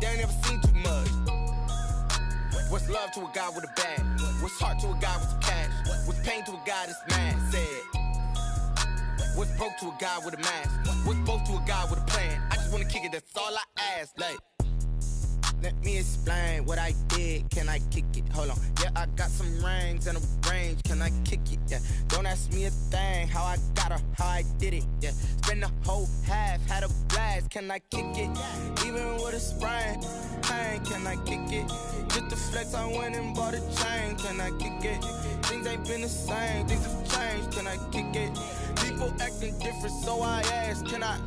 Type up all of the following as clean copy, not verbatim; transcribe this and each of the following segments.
they ain't never seen too much. What's love to a guy with a bag? What's heart to a guy with some cash? What's pain to a guy that's mad? Said. What's broke to a guy with a mask? What's both to a guy with a plan? I just wanna kick it, that's all I ask. Like, let me explain what I did. Can I kick it? Hold on. Yeah, I got some rings and a range. Can I kick it? Yeah. Don't ask me a thing. How I got her, how I did it. Yeah. Spend the whole half, had a blast. Can I kick it? Even with a sprain. Pain, can I kick it? Just the flex, I went and bought a chain. Can I kick it? Things ain't been the same. Things have changed. Can I kick it? People acting different, so I ask, can I?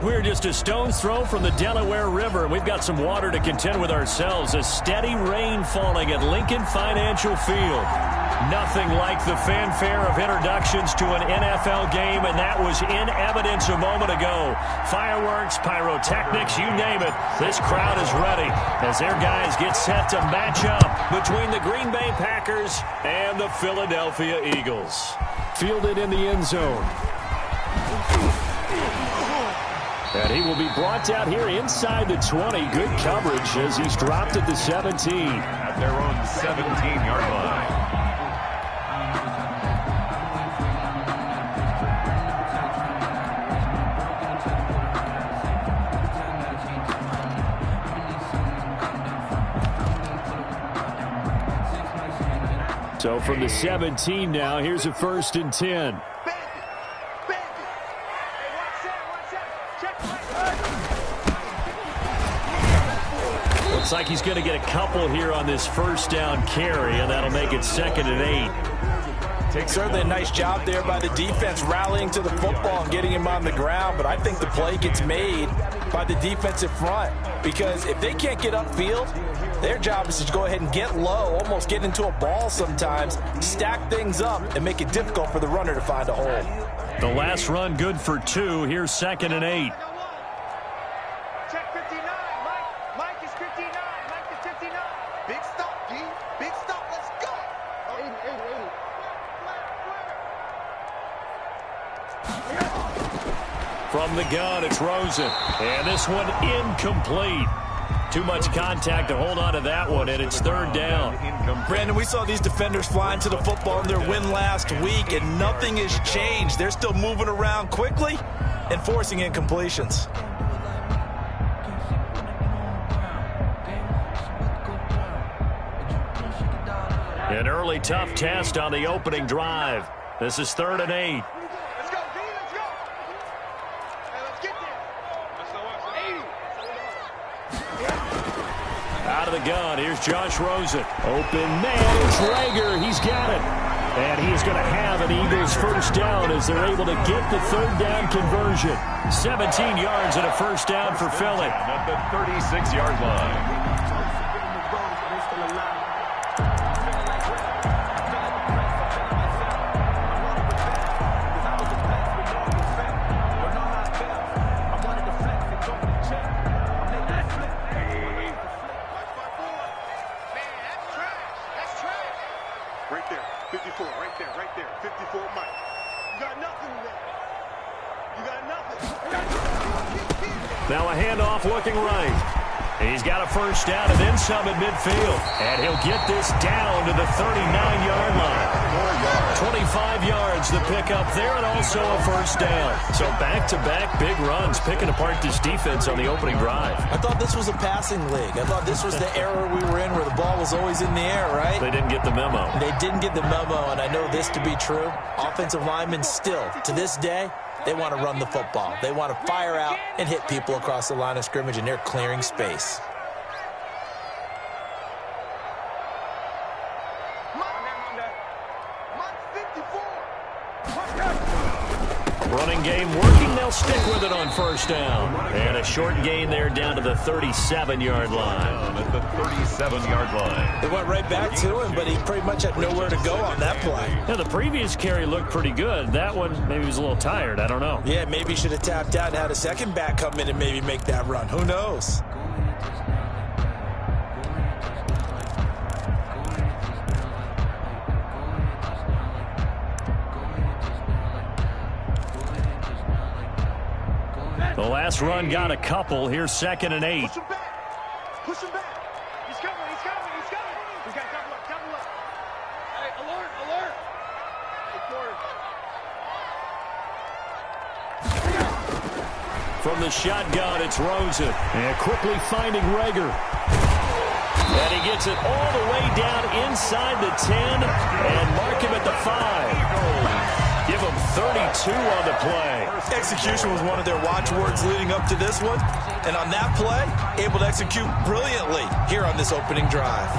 We're just a stone's throw from the Delaware River. We've got some water to contend with ourselves. A steady rain falling at Lincoln Financial Field. Nothing like the fanfare of introductions to an NFL game, and that was in evidence a moment ago. Fireworks, pyrotechnics, you name it. This crowd is ready as their guys get set to match up between the Green Bay Packers and the Philadelphia Eagles. Fielded in the end zone. And he will be brought down here inside the 20. Good coverage as he's dropped at the 17. At their own 17-yard line. So from the 17 now, here's a 1st and 10. Looks like he's going to get a couple here on this first down carry, and that'll make it 2nd and 8. Certainly a nice job there by the defense rallying to the football and getting him on the ground, but I think the play gets made by the defensive front because if they can't get upfield, their job is to go ahead and get low, almost get into a ball sometimes, stack things up, and make it difficult for the runner to find a hole. The last run good for 2. Here's 2nd and 8. Check 59. Mike is 59. Mike is 59. Big stop, D. Big stop. Let's go. 80. From the gun, it's Rosen. And this one incomplete. Too much contact to hold on to that one, and it's 3rd down. Brandon, we saw these defenders flying to the football in their win last week, and nothing has changed. They're still moving around quickly and forcing incompletions. An early tough test on the opening drive. This is 3rd and 8. Let's go, D. Let's go. Hey, let's get there. Let's go. Out of the gun, here's Josh Rosen. Open man, it's Rager. He's got it. And he's going to have an Eagles first down as they're able to get the 3rd down conversion. 17 yards and a first down for Philly. At the 36-yard line. Right there, 54, right there, 54, Mike. You got nothing there. You got nothing. Now a handoff looking right. He's got a first down and then some at midfield. And he'll get this down to the 39-yard line. 25 yards the pickup there and also a first down. So back-to-back big runs picking apart this defense on the opening drive. I thought this was a passing league. I thought this was the era we were in where the ball was always in the air, right? They didn't get the memo. They didn't get the memo, and I know this to be true. Offensive linemen still, to this day, they want to run the football. They want to fire out and hit people across the line of scrimmage, and they're clearing space. Running game working. They'll stick with it on first down. And a short gain there down to the 37-yard line. At the 37-yard line. They went right back to him, but he pretty much had nowhere to go on that play. Yeah, the previous carry looked pretty good. That one, maybe he was a little tired. I don't know. Yeah, maybe he should have tapped out and had a second back come in and maybe make that run. Who knows? The last run got a couple. Here's 2nd and 8. Push him back. Push him back. He's coming. He's coming. He's coming. We got double up. Double up. Hey, alert. Alert. Hey, From the shotgun, it's Rosen. And quickly finding Rager. And he gets it all the way down inside the 10 and mark him at the 5. Give him 32 on the play. Execution was one of their watchwords leading up to this one. And on that play, able to execute brilliantly here on this opening drive.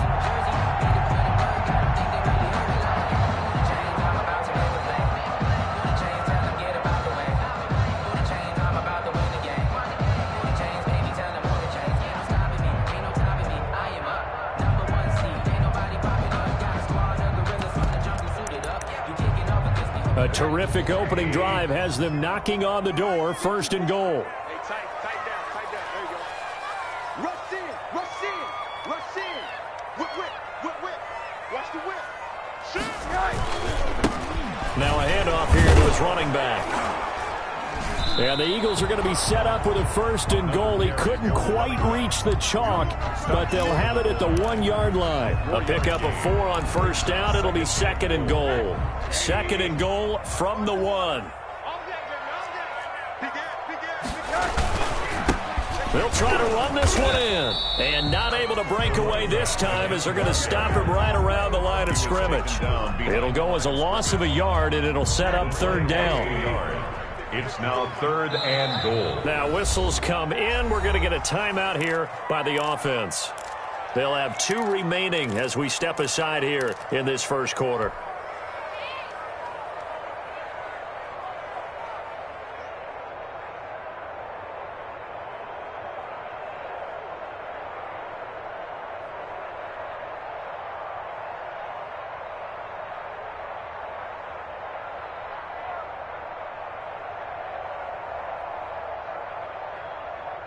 A terrific opening drive has them knocking on the door. 1st and goal. Hey, tight down. There you go. Rush in. Whip. Watch the whip. Shoot. Now a handoff here to his running back. And the Eagles are going to be set up with a 1st and goal. He couldn't quite reach the chalk, but they'll have it at the 1-yard line. A pickup of 4 on first down. It'll be 2nd and goal. 2nd and goal from the 1. They'll try to run this one in. And not able to break away this time as they're going to stop him right around the line of scrimmage. It'll go as a loss of a yard, and it'll set up 3rd down. It's now 3rd and goal. Now whistles come in. We're going to get a timeout here by the offense. They'll have 2 remaining as we step aside here in this first quarter.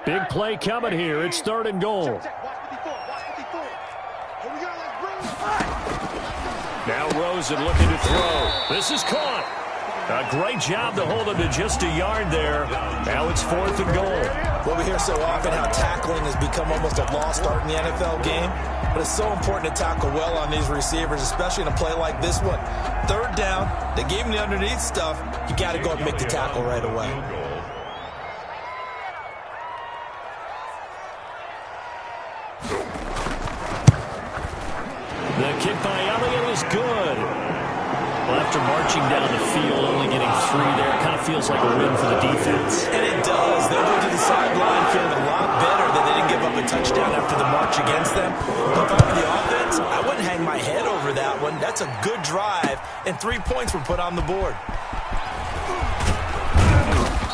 Big play coming here. It's 3rd and goal. Now Rosen looking to throw. This is caught. A great job to hold him to just a yard there. Now it's 4th and goal. Well, we hear so often how tackling has become almost a lost art in the NFL game. But it's so important to tackle well on these receivers, especially in a play like this one. 3rd down, they gave him the underneath stuff. You got to go and make the tackle right away. The kick by Elliott is good. marching down the field, only getting 3 there. It kind of feels like a win for the defense. And it does. They'll go to the sideline feeling a lot better that they didn't give up a touchdown after the march against them. But if I were the offense, I wouldn't hang my head over that one. That's a good drive, and 3 points were put on the board.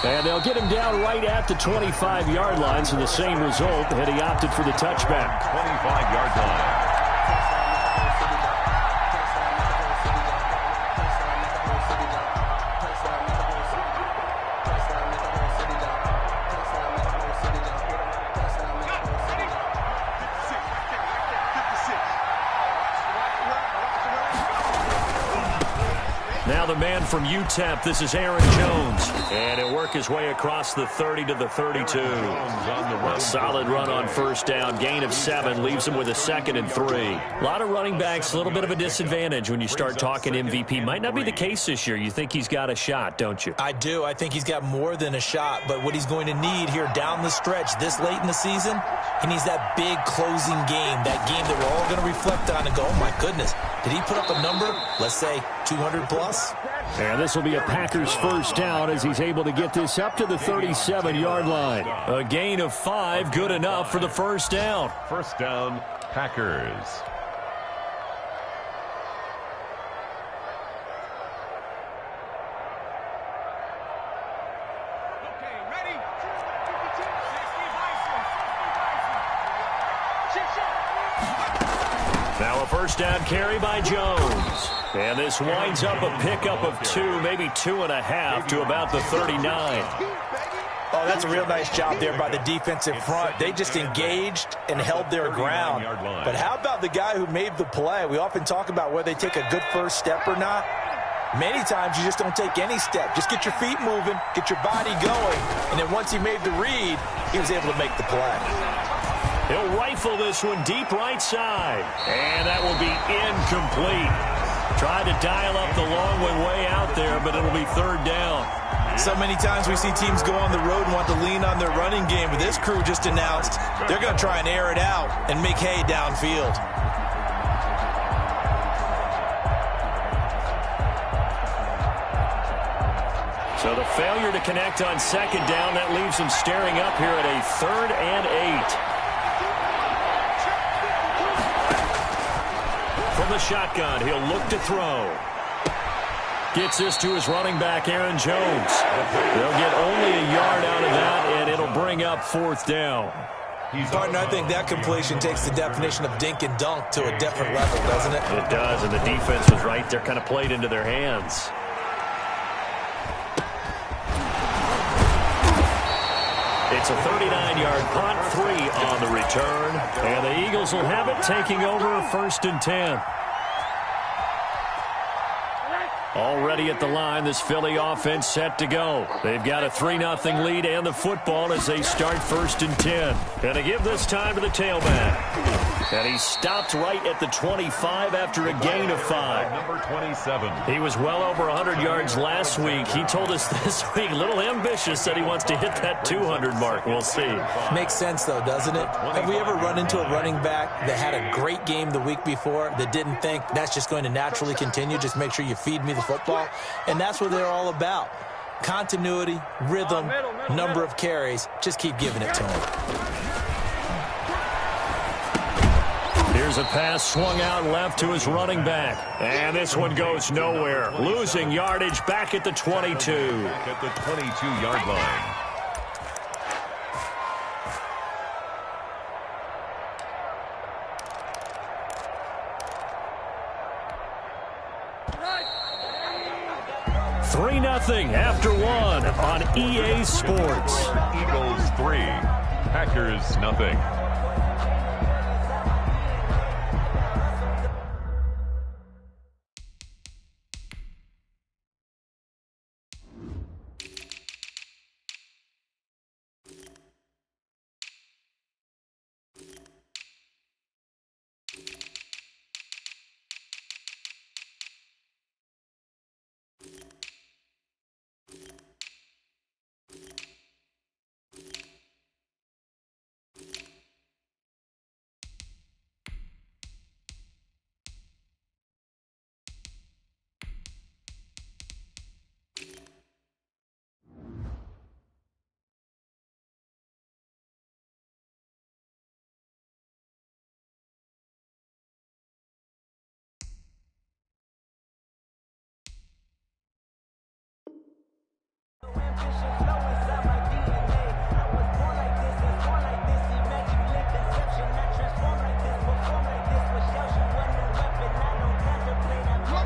And they'll get him down right at the 25-yard line, so the same result, and he opted for the touchback. 25-yard line. Now the man from UTEP, this is Aaron Jones. And he'll work his way across the 30 to the 32. A solid run on first down. Gain of 7 leaves him with a 2nd and 3. A lot of running backs, a little bit of a disadvantage when you start talking MVP. Might not be the case this year. You think he's got a shot, don't you? I do. I think he's got more than a shot. But what he's going to need here down the stretch this late in the season, he needs that big closing game, that game that we're all going to reflect on and go, oh, my goodness, did he put up a number, let's say, 200 plus? And this will be a Packers first down as he's able to get this up to the 37-yard line. A gain of 5, good enough for the first down. First down, Packers. Now a first down carry by Jones. And this winds up a pickup of 2, maybe 2.5 to about the 39. Oh, that's a real nice job there by the defensive front. They just engaged and held their ground. But how about the guy who made the play? We often talk about whether they take a good first step or not. Many times you just don't take any step. Just get your feet moving, get your body going, and then once he made the read, he was able to make the play. He'll rifle this one deep right side. And that will be incomplete. Tried to dial up the long one way out there, but it'll be third down. So many times we see teams go on the road and want to lean on their running game, but this crew just announced they're going to try and air it out and make hay downfield. So the failure to connect on second down, that leaves him staring up here at a 3rd and 8. From the shotgun, he'll look to throw. Gets this to his running back, Aaron Jones. They'll get only a yard out of that, and it'll bring up 4th down. Partner, I think that completion takes the definition of dink and dunk to a different level, doesn't it? It does, and the defense was right there, kind of played into their hands. It's a 39-yard punt, 3 on the return. And the Eagles will have it, taking over 1st and 10. Already at the line, this Philly offense set to go. They've got a 3-0 lead and the football as they start 1st and 10. And to give this time to the tailback. And he stopped right at the 25 after a gain of 5. Number 27. He was well over 100 yards last week. He told us this week, a little ambitious, that he wants to hit that 200 mark. We'll see. Makes sense, though, doesn't it? Have we ever run into a running back that had a great game the week before that didn't think that's just going to naturally continue? Just make sure you feed me the football. And that's what they're all about. Continuity, rhythm, number of carries. Just keep giving it to him. Here's a pass swung out left to his running back. And this one goes nowhere. Losing yardage back at the 22. At the 22-yard line. Three 0 after 1 on EA Sports. Eagles 3, Packers nothing.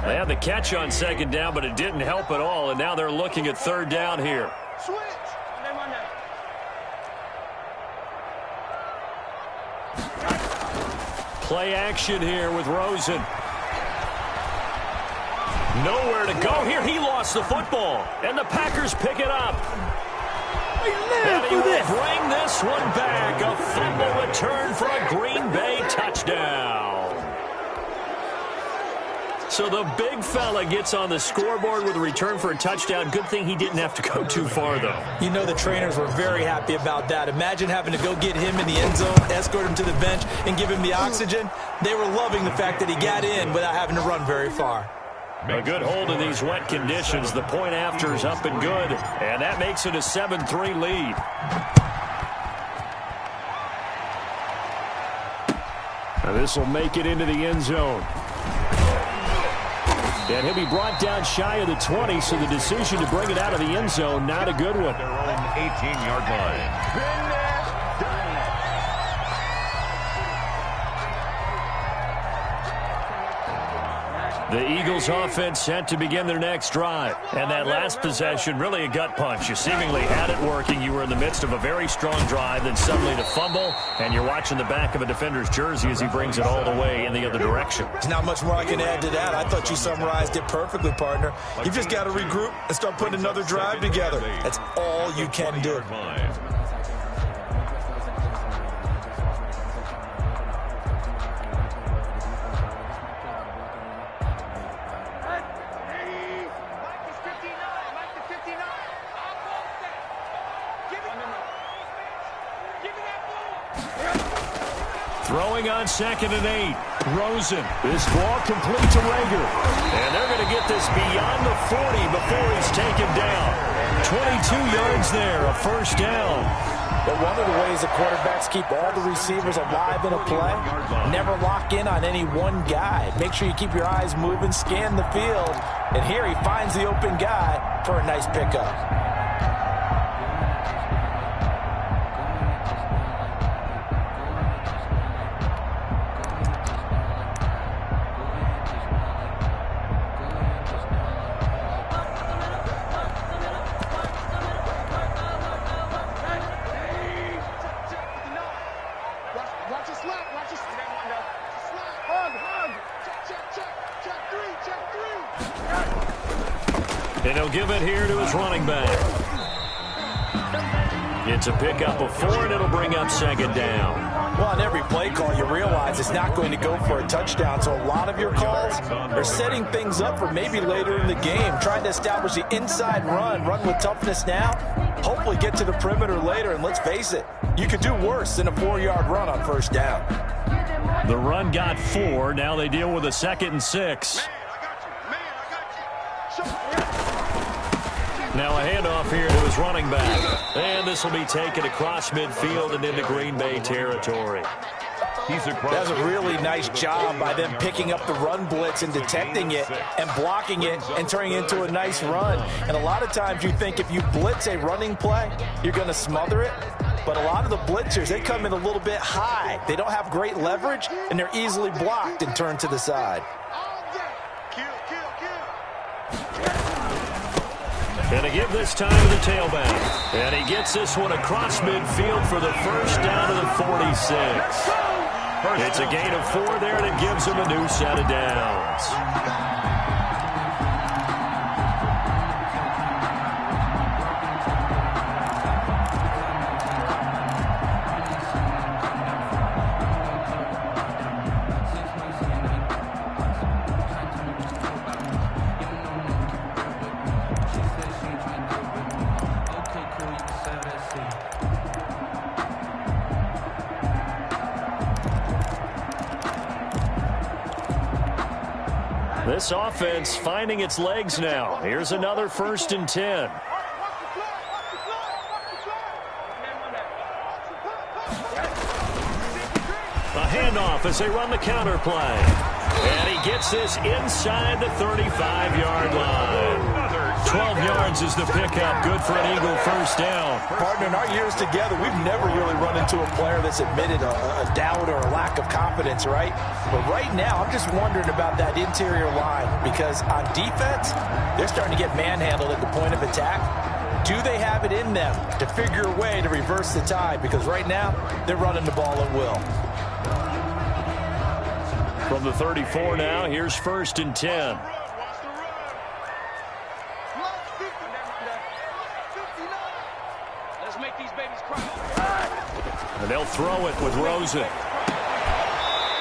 They had the catch on second down, but it didn't help at all, and now they're looking at third down here. Switch. Play action here with Rosen. Nowhere to go here. He lost the football, and the Packers pick it up. And he will bring this one back. A fumble return for a Green Bay touchdown. So the big fella gets on the scoreboard with a return for a touchdown. Good thing he didn't have to go too far, though. You know the trainers were very happy about that. Imagine having to go get him in the end zone, escort him to the bench, and give him the oxygen. They were loving the fact that he got in without having to run very far. A good hold in these wet conditions. The point after is up and good, and that makes it a 7-3 lead. Now this will make it into the end zone. And he'll be brought down shy of the 20, so the decision to bring it out of the end zone, not a good one. Their own 18-yard line. The Eagles offense set to begin their next drive. And that last possession, really a gut punch. You seemingly had it working. You were in the midst of a very strong drive, then suddenly the fumble, and you're watching the back of a defender's jersey as he brings it all the way in the other direction. There's not much more I can add to that. I thought you summarized it perfectly, partner. You've just got to regroup and start putting another drive together. That's all you can do. Throwing on 2nd and 8. Rosen. This ball complete to Rager. And they're going to get this beyond the 40 before he's taken down. 22 yards there, a first down. But one of the ways the quarterbacks keep all the receivers alive in a play, never lock in on any one guy. Make sure you keep your eyes moving, scan the field. And here he finds the open guy for a nice pickup. And he'll give it here to his running back. It's a pickup of 4, and it'll bring up 2nd down. Well, on every play call, you realize it's not going to go for a touchdown. So a lot of your calls are setting things up for maybe later in the game, trying to establish the inside run with toughness now, hopefully get to the perimeter later. And let's face it, you could do worse than a 4-yard run on first down. The run got 4. Now they deal with a 2nd and 6. Now a handoff here to his running back. And this will be taken across midfield and into Green Bay territory. That's a really nice job by them picking up the run blitz and detecting it and blocking it and turning it into a nice run. And a lot of times you think if you blitz a running play, you're going to smother it. But a lot of the blitzers, they come in a little bit high. They don't have great leverage, and they're easily blocked and turned to the side. And a give this time to the tailback. And he gets this one across midfield for the first down to the 46. It's a gain of 4 there, and it gives him a new set of downs. This offense finding its legs now. Here's another 1st and 10. A handoff as they run the counter play. And he gets this inside the 35-yard line. 12 yards is the pickup. Good for an Eagle first down. Partner, in our years together, we've never really run into a player that's admitted a doubt or a lack of confidence, right? But right now, I'm just wondering about that interior line because on defense, they're starting to get manhandled at the point of attack. Do they have it in them to figure a way to reverse the tide? Because right now, they're running the ball at will. From the 34 now, here's 1st and 10. Let's make these babies cry. And they'll throw it with Rosen.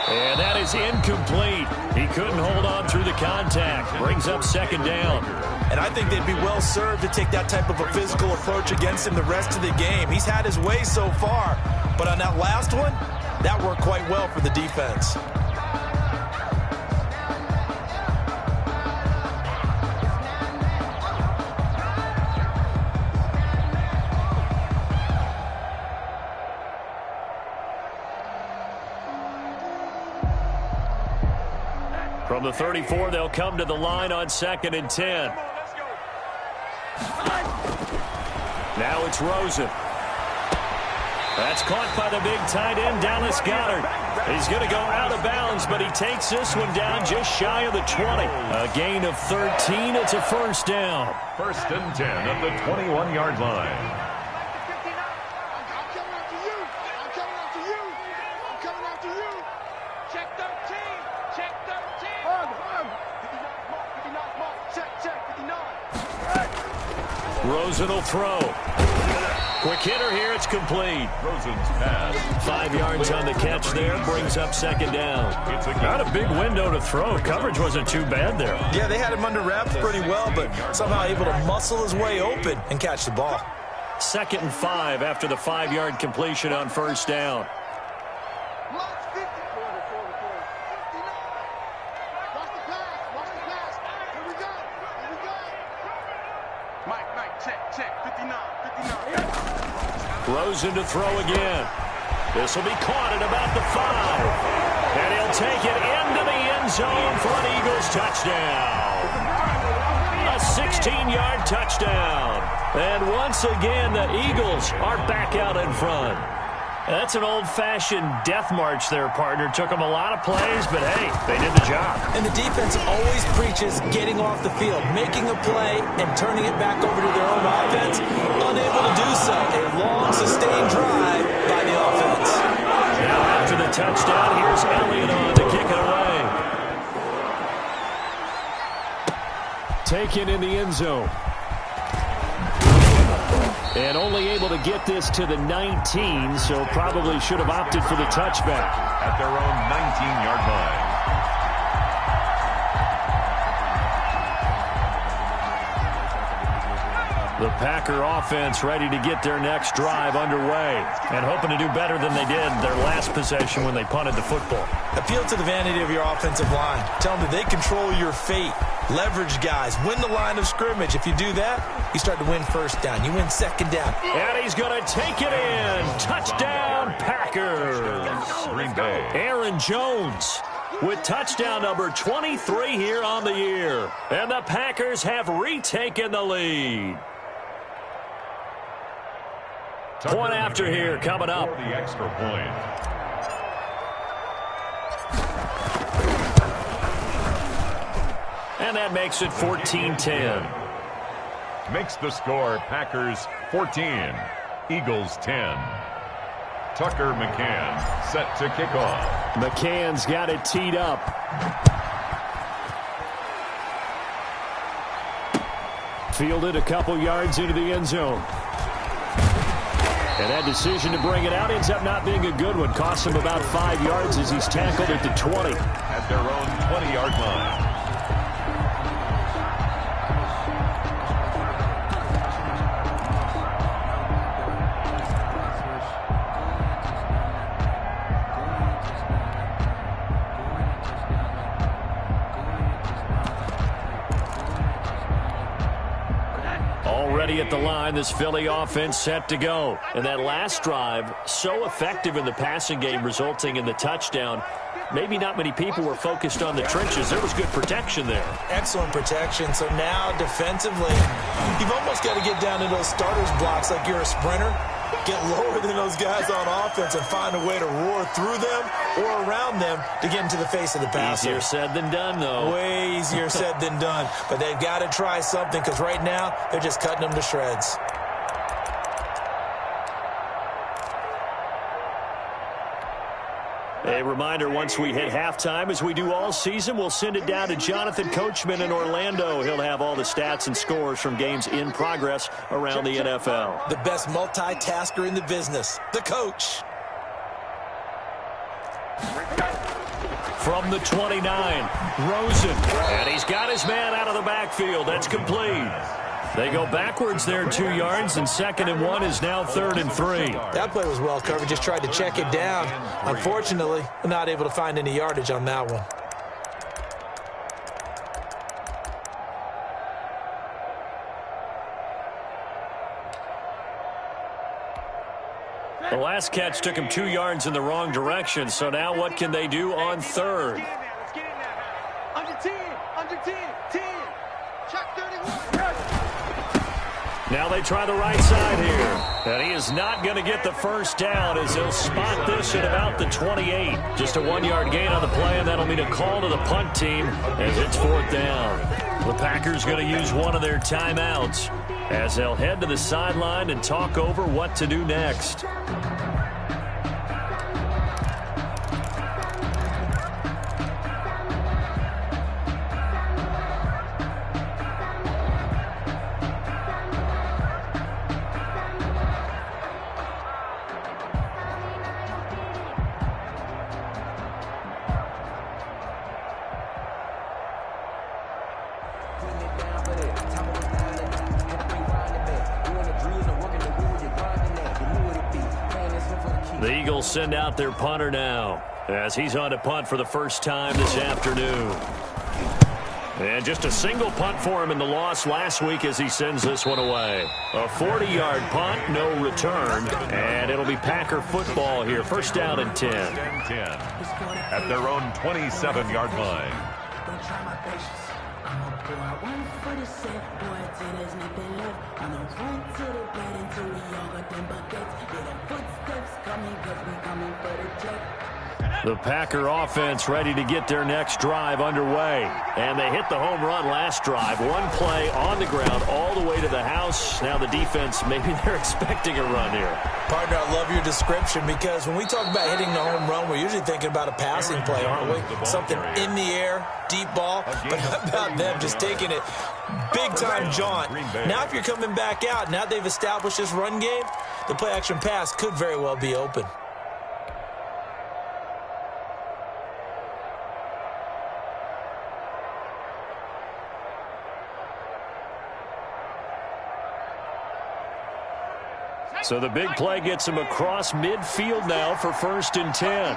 And that is incomplete. He couldn't hold on through the contact. Brings up 2nd down. And I think they'd be well served to take that type of a physical approach against him the rest of the game. He's had his way so far. But on that last one, that worked quite well for the defense. From the 34, they'll come to the line on 2nd and 10. Now it's Rosen. That's caught by the big tight end, Dallas Goedert. He's going to go out of bounds, but he takes this one down just shy of the 20. A gain of 13. It's a 1st down. 1st and 10 at the 21-yard line. Rosen will throw. Quick hitter here. It's complete. Rosen's pass. 5 yards on the catch there. Brings up 2nd down. Not a big window to throw. Coverage wasn't too bad there. Yeah, they had him under wraps pretty well, but somehow able to muscle his way open and catch the ball. 2nd and 5 after the 5-yard completion on 1st down. Rosen to throw again. This will be caught at about the 5. And he'll take it into the end zone for an Eagles touchdown. A 16-yard touchdown. And once again, the Eagles are back out in front. That's an old-fashioned death march there, partner. Took them a lot of plays, but hey, they did the job. And the defense always preaches getting off the field, making a play, and turning it back over to their own offense. Unable to do so. A long, sustained drive by the offense. Now after the touchdown, here's Elliott on to kick it away. Taken in the end zone. And only able to get this to the 19, so probably should have opted for the touchback. At their own 19-yard line. The Packer offense ready to get their next drive underway and hoping to do better than they did their last possession when they punted the football. Appeal to the vanity of your offensive line. Tell them that they control your fate. Leverage guys. Win the line of scrimmage. If you do that, you start to win 1st down. You win 2nd down. And he's going to take it in. Touchdown, Packers. Green Bay. Aaron Jones with touchdown number 23 here on the year. And the Packers have retaken the lead. Point after here coming up. For the extra point. And that makes it 14-10. Makes the score Packers 14, Eagles 10. Tucker McCann set to kick off. McCann's got it teed up. Fielded a couple yards into the end zone. And that decision to bring it out ends up not being a good one. Costs him about 5 yards as he's tackled at the 20. At their own 20-yard line. Already at the line, this Philly offense set to go. And that last drive, so effective in the passing game, resulting in the touchdown. maybe not many people were focused on the trenches. There was good protection there. Excellent protection. So now defensively, you've almost got to get down to those starters blocks like you're a sprinter. Get lower than those guys on offense and find a way to roar through them or around them to get into the face of the passer. Easier said than done, though. Way easier said than done. But they've got to try something because right now they're just cutting them to shreds. A reminder, once we hit halftime, as we do all season, we'll send it down to Jonathan Coachman in Orlando. He'll have all the stats and scores from games in progress around the NFL. The best multitasker in the business, the coach. From the 29, Rosen. And he's got his man out of the backfield. That's complete. They go backwards there 2 yards, and 2nd and 1 is now 3rd and 3. That play was well covered. Just tried to check it down. Unfortunately, not able to find any yardage on that one. The last catch took him 2 yards in the wrong direction, so now what can they do on 3rd? Let's get in there. Under 10, under 10, 10. Check 31. Now they try the right side here. And he is not going to get the first down as they'll spot this at about the 28. Just a 1-yard gain on the play, and that'll mean a call to the punt team as it's 4th down. The Packers going to use one of their timeouts as they'll head to the sideline and talk over what to do next. The Eagles send out their punter now as he's on to punt for the first time this afternoon. And just a single punt for him in the loss last week as he sends this one away. A 40-yard punt, no return, and it'll be Packer football here. First down and 10. 10 at their own 27-yard line. The Packer offense ready to get their next drive underway. And they hit the home run last drive. One play on the ground all the way to the house. Now the defense, maybe they're expecting a run here. Partner, I love your description because when we talk about hitting the home run, we're usually thinking about a passing play, aren't we? Something in the air, deep ball. But how about them just taking it big-time jaunt? Now if you're coming back out, now they've established this run game, the play-action pass could very well be open. So the big play gets him across midfield now for 1st and 10.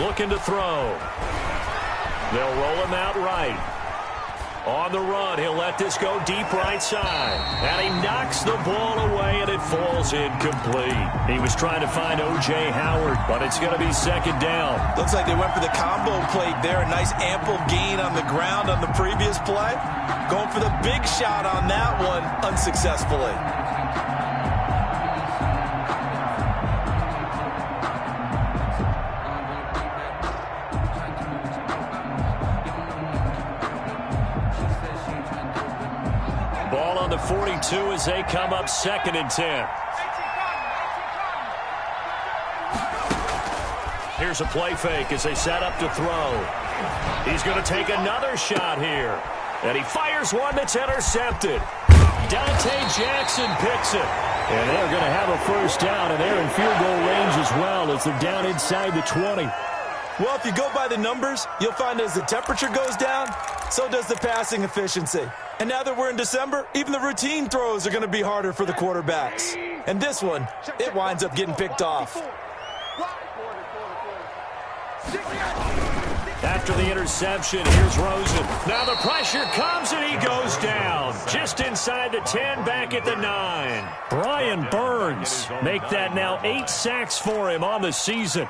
Looking to throw. They'll roll him out right. On the run, he'll let this go deep right side. And he knocks the ball away, and it falls incomplete. He was trying to find O.J. Howard, but it's going to be 2nd down. Looks like they went for the combo plate there. A nice ample gain on the ground on the previous play. Going for the big shot on that one unsuccessfully. Ball on the 42 as they come up 2nd and 10. Here's a play fake as they set up to throw. He's going to take another shot here. And he fires one that's intercepted. Dante Jackson picks it. And they're going to have a first down, and they're in field goal range as well as they're down inside the 20. Well, if you go by the numbers, you'll find as the temperature goes down, so does the passing efficiency. And now that we're in December, even the routine throws are going to be harder for the quarterbacks. And this one, it winds up getting picked off. After the interception, here's Rosen. Now the pressure comes, and he goes down. Just inside the 10, back at the 9. Brian Burns make that now 8 sacks for him on the season.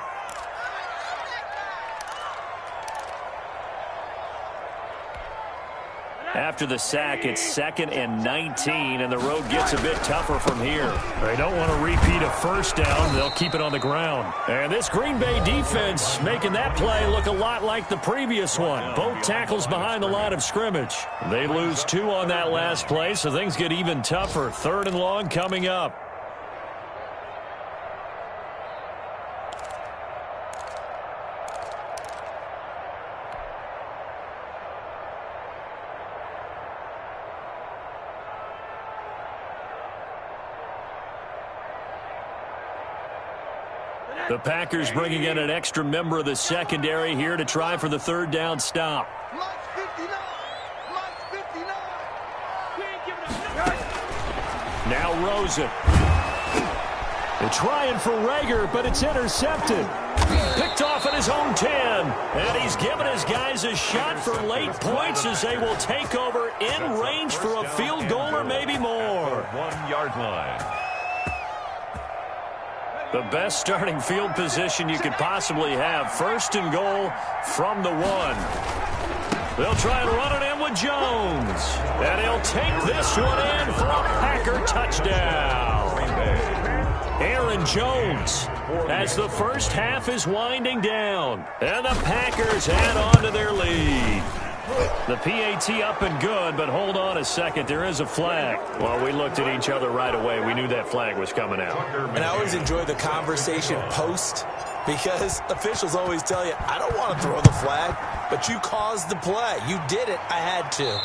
After the sack, it's 2nd and 19, and the road gets a bit tougher from here. They don't want to repeat a first down. They'll keep it on the ground. And this Green Bay defense making that play look a lot like the previous one. Both tackles behind the line of scrimmage. They lose 2 on that last play, so things get even tougher. 3rd and long coming up. The Packers bringing in an extra member of the secondary here to try for the 3rd down stop. Now Rosen. They're trying for Rager, but it's intercepted. Picked off at his own 10. And he's giving his guys a shot for late points as they will take over in range for a field goal or maybe more. 1-yard line. The best starting field position you could possibly have. 1st and goal from the 1. They'll try and run it in with Jones. And he'll take this one in for a Packer touchdown. Aaron Jones as the first half is winding down. And the Packers add on to their lead. The PAT up and good, but hold on a second. There is a flag. Well, we looked at each other right away. We knew that flag was coming out. And I always enjoy the conversation post because officials always tell you, I don't want to throw the flag, but you caused the play. You did it. I had to.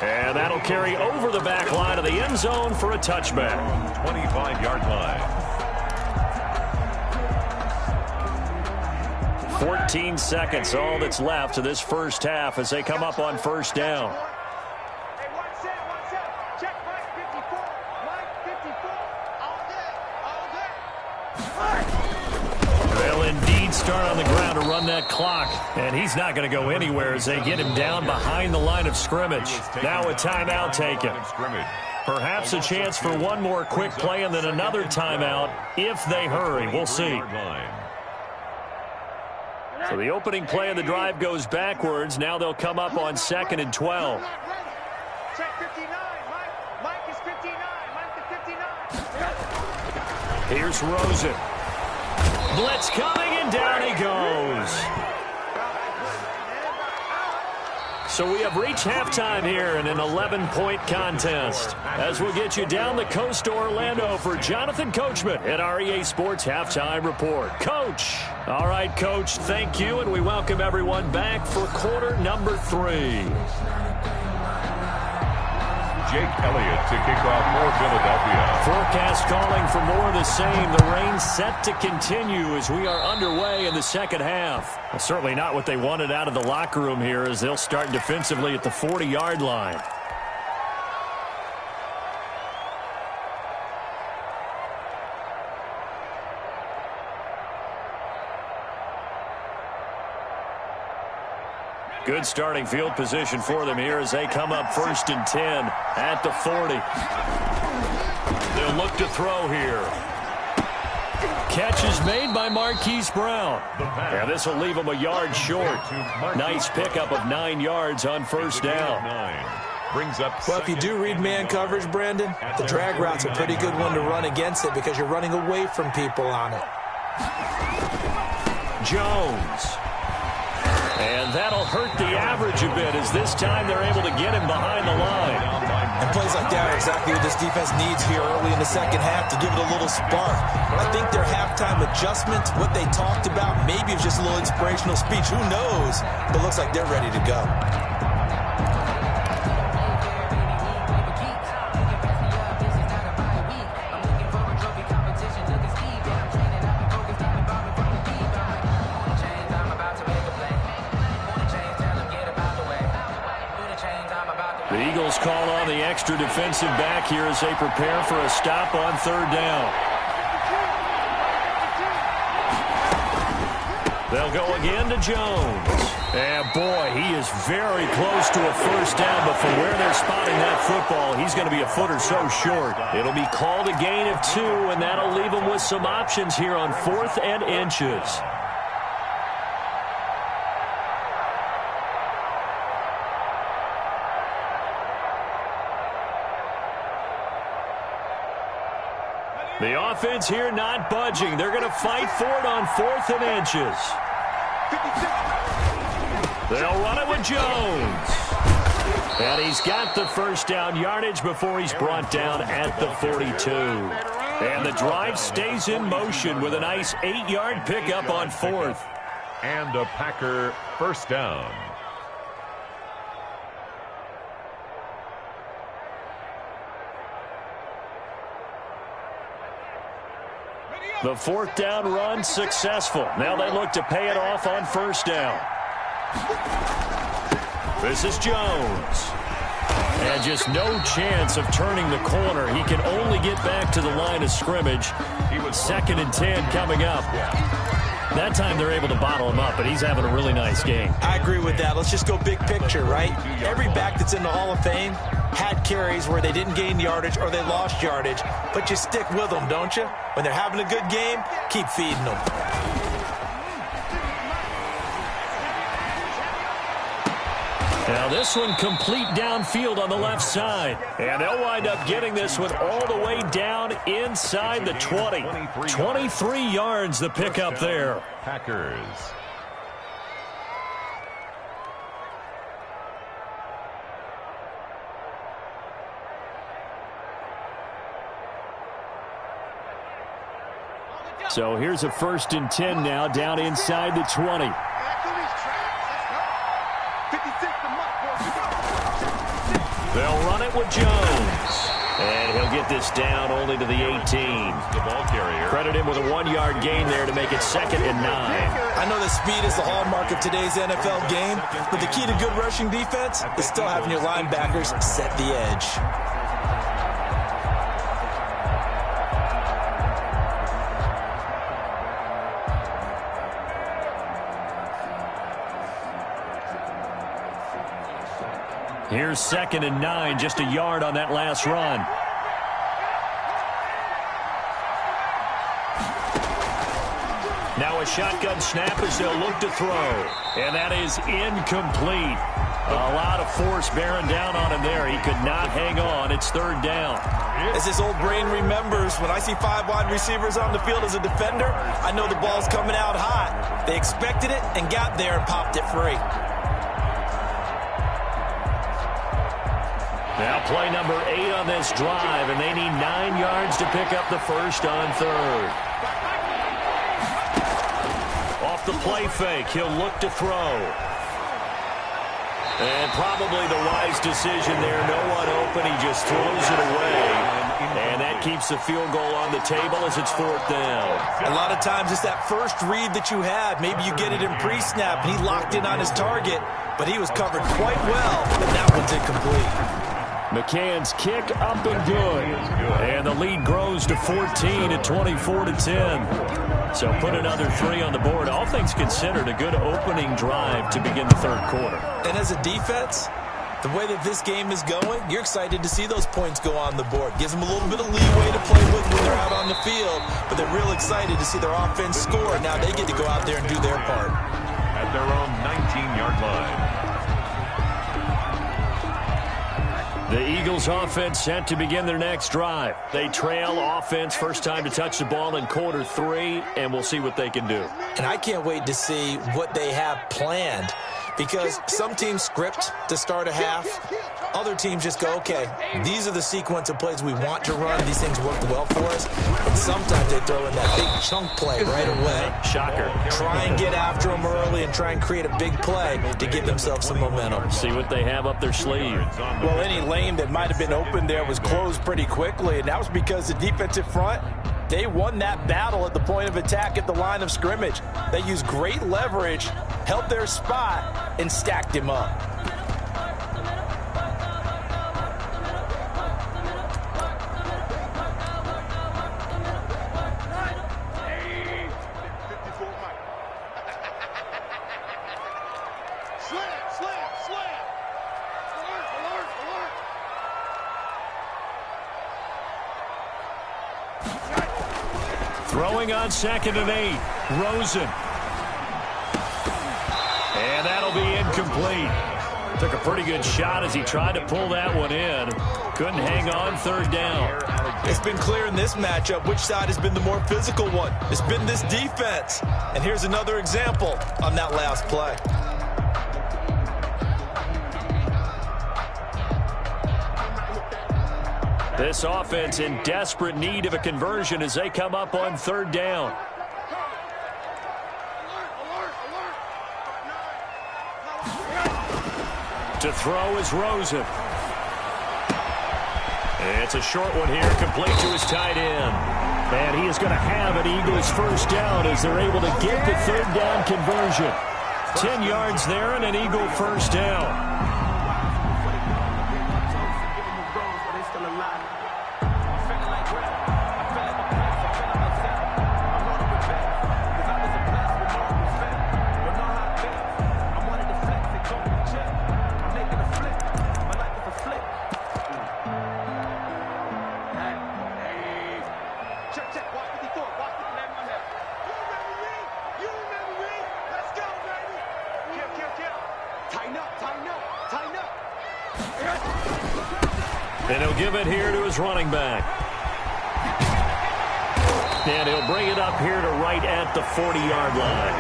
And that'll carry over the back line of the end zone for a touchback. 25-yard line. 14 seconds, all that's left to this first half as they come up on 1st down. Check Mike 54. Mike 54. All day. They'll indeed start on the ground to run that clock. And he's not going to go anywhere as they get him down behind the line of scrimmage. Now a timeout taken. Perhaps a chance for one more quick play and then another timeout if they hurry. We'll see. So the opening play of the drive goes backwards. Now they'll come up on 2nd and 12. Check 59. Mike is 59. Mike is 59. Here's Rosen. Blitz coming, and down he goes. So we have reached halftime here in an 11-point contest. As we'll get you down the coast to Orlando for Jonathan Coachman at our EA Sports Halftime Report. Coach. All right, Coach, thank you, and we welcome everyone back for quarter number 3. Jake Elliott to kick off for Philadelphia. Forecast calling for more of the same. The rain set to continue as we are underway in the second half. Well, certainly not what they wanted out of the locker room here as they'll start defensively at the 40-yard line. Good starting field position for them here as they come up 1st and 10 at the 40. They'll look to throw here. Catch is made by Marquise Brown. Yeah, this will leave him a yard short. Nice pickup of 9 yards on 1st down. Brings up. Well, if you do read man coverage, Brandon, the drag route's a pretty good one to run against it because you're running away from people on it. Jones. And that'll hurt the average a bit as this time they're able to get him behind the line. And plays like that are exactly what this defense needs here early in the second half to give it a little spark. I think their halftime adjustments, what they talked about, maybe it's just a little inspirational speech. Who knows? But it looks like they're ready to go. The Eagles call on the extra defensive back here as they prepare for a stop on 3rd down. They'll go again to Jones. And boy, he is very close to a 1st down, but from where they're spotting that football, he's going to be a foot or so short. It'll be called a gain of 2, and that'll leave him with some options here on 4th and inches. The offense here not budging. They're going to fight for it on 4th and inches. They'll run it with Jones. And he's got the first down yardage before he's brought down at the 42. And the drive stays in motion with a nice 8-yard pickup on 4th. And a Packer first down. The 4th down run successful. Now they look to pay it off on 1st down. This is Jones. And just no chance of turning the corner. He can only get back to the line of scrimmage. 2nd and 10 coming up. That time they're able to bottle him up, but he's having a really nice game. I agree with that. Let's just go big picture, right? Every back that's in the Hall of Fame had carries where they didn't gain yardage or they lost yardage, but you stick with them, don't you? When they're having a good game, keep feeding them. Now this one complete downfield on the left side. And they'll wind up getting this one all the way down inside the 20. 23 yards the pickup there. Packers. So here's a 1st and 10 now down inside the 20. They'll run it with Jones. And he'll get this down only to the 18. The ball carrier. Credit him with a 1-yard gain there to make it 2nd and 9. I know that speed is the hallmark of today's NFL game, but the key to good rushing defense is still having your linebackers set the edge. Here's 2nd and 9, just a yard on that last run. Now a shotgun snap as they'll look to throw. And that is incomplete. A lot of force bearing down on him there. He could not hang on. It's 3rd down. As his old brain remembers, when I see 5 wide receivers on the field as a defender, I know the ball's coming out hot. They expected it and got there and popped it free. Now play number 8 on this drive, and they need 9 yards to pick up the first on 3rd. Off the play fake, he'll look to throw. And probably the wise decision there. No one open, he just throws it away. And that keeps the field goal on the table as it's 4th down. A lot of times it's that first read that you have. Maybe you get it in pre-snap, and he locked in on his target, but he was covered quite well, and that one's incomplete. McCann's kick up and good. And the lead grows to 14 at 24-10. So put another 3 on the board. All things considered, a good opening drive to begin the 3rd quarter. And as a defense, the way that this game is going, you're excited to see those points go on the board. Gives them a little bit of leeway to play with when they're out on the field, but they're real excited to see their offense score. Now they get to go out there and do their part. At their own 19-yard line. The Eagles offense set to begin their next drive. They trail offense, first time to touch the ball in quarter 3, and we'll see what they can do. And I can't wait to see what they have planned, because some teams script to start a half. Other teams just go, okay, these are the sequence of plays we want to run. These things work well for us. And sometimes they throw in that big chunk play right away. Shocker. Try and get after them early and try and create a big play to give themselves some momentum. See what they have up their sleeve. Well, any lane that might have been open there was closed pretty quickly, and that was because the defensive front, they won that battle at the point of attack at the line of scrimmage. They used great leverage, held their spot, and stacked him up. Throwing on 2nd and 8, Rosen. And that'll be incomplete. Took a pretty good shot as he tried to pull that one in. Couldn't hang on 3rd down. It's been clear in this matchup which side has been the more physical one. It's been this defense. And here's another example on that last play. This offense in desperate need of a conversion as they come up on third down. To throw is Rosen. It's a short one here, complete to his tight end. And he is going to have an Eagles first down as they're able to get the third down conversion. 10 yards there and an Eagle first down. And he'll give it here to his running back. And he'll bring it up here to right at the 40-yard line.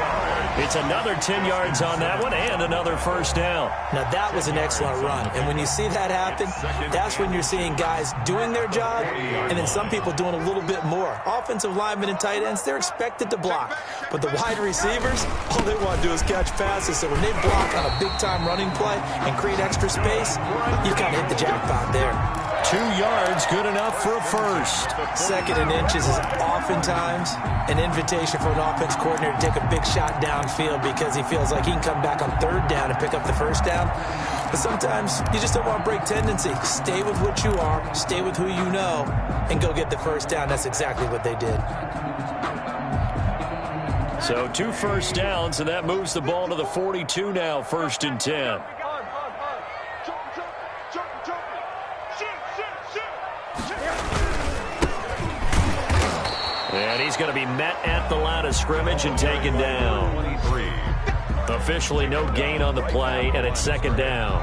It's another 10 yards on that one and another first down. Now, that was an excellent run. And when you see that happen, that's when you're seeing guys doing their job and then some people doing a little bit more. Offensive linemen and tight ends, they're expected to block. But the wide receivers, all they want to do is catch passes. So when they block on a big-time running play and create extra space, you kind of hit the jackpot there. 2 yards, good enough for a first. Second and inches is oftentimes an invitation for an offense coordinator to take a big shot downfield because he feels like he can come back on third down and pick up the first down. But sometimes you just don't want to break tendency. Stay with what you are, stay with who you know, and go get the first down. That's exactly what they did. So 2 first downs, and that moves the ball to the 42 now, 1st and 10. And he's going to be met at the line of scrimmage and taken down. Officially no gain on the play, and it's 2nd down.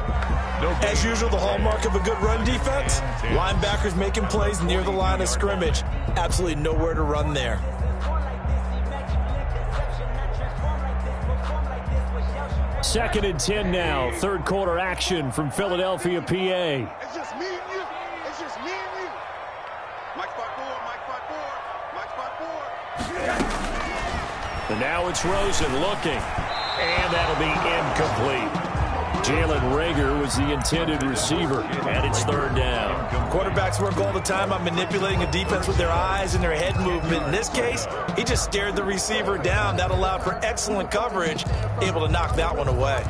As usual, the hallmark of a good run defense, linebackers making plays near the line of scrimmage. Absolutely nowhere to run there. Second and 10 now. Third quarter action from Philadelphia, PA. It's just me and you. It's just me and you. Mike spot 4, Mike spot 4, Mike spot 4. And now it's Rosen looking. And that'll be incomplete. Jalen Reagor was the intended receiver, and it's 3rd down. Quarterbacks work all the time on manipulating a defense with their eyes and their head movement. In this case, he just stared the receiver down. That allowed for excellent coverage, able to knock that one away.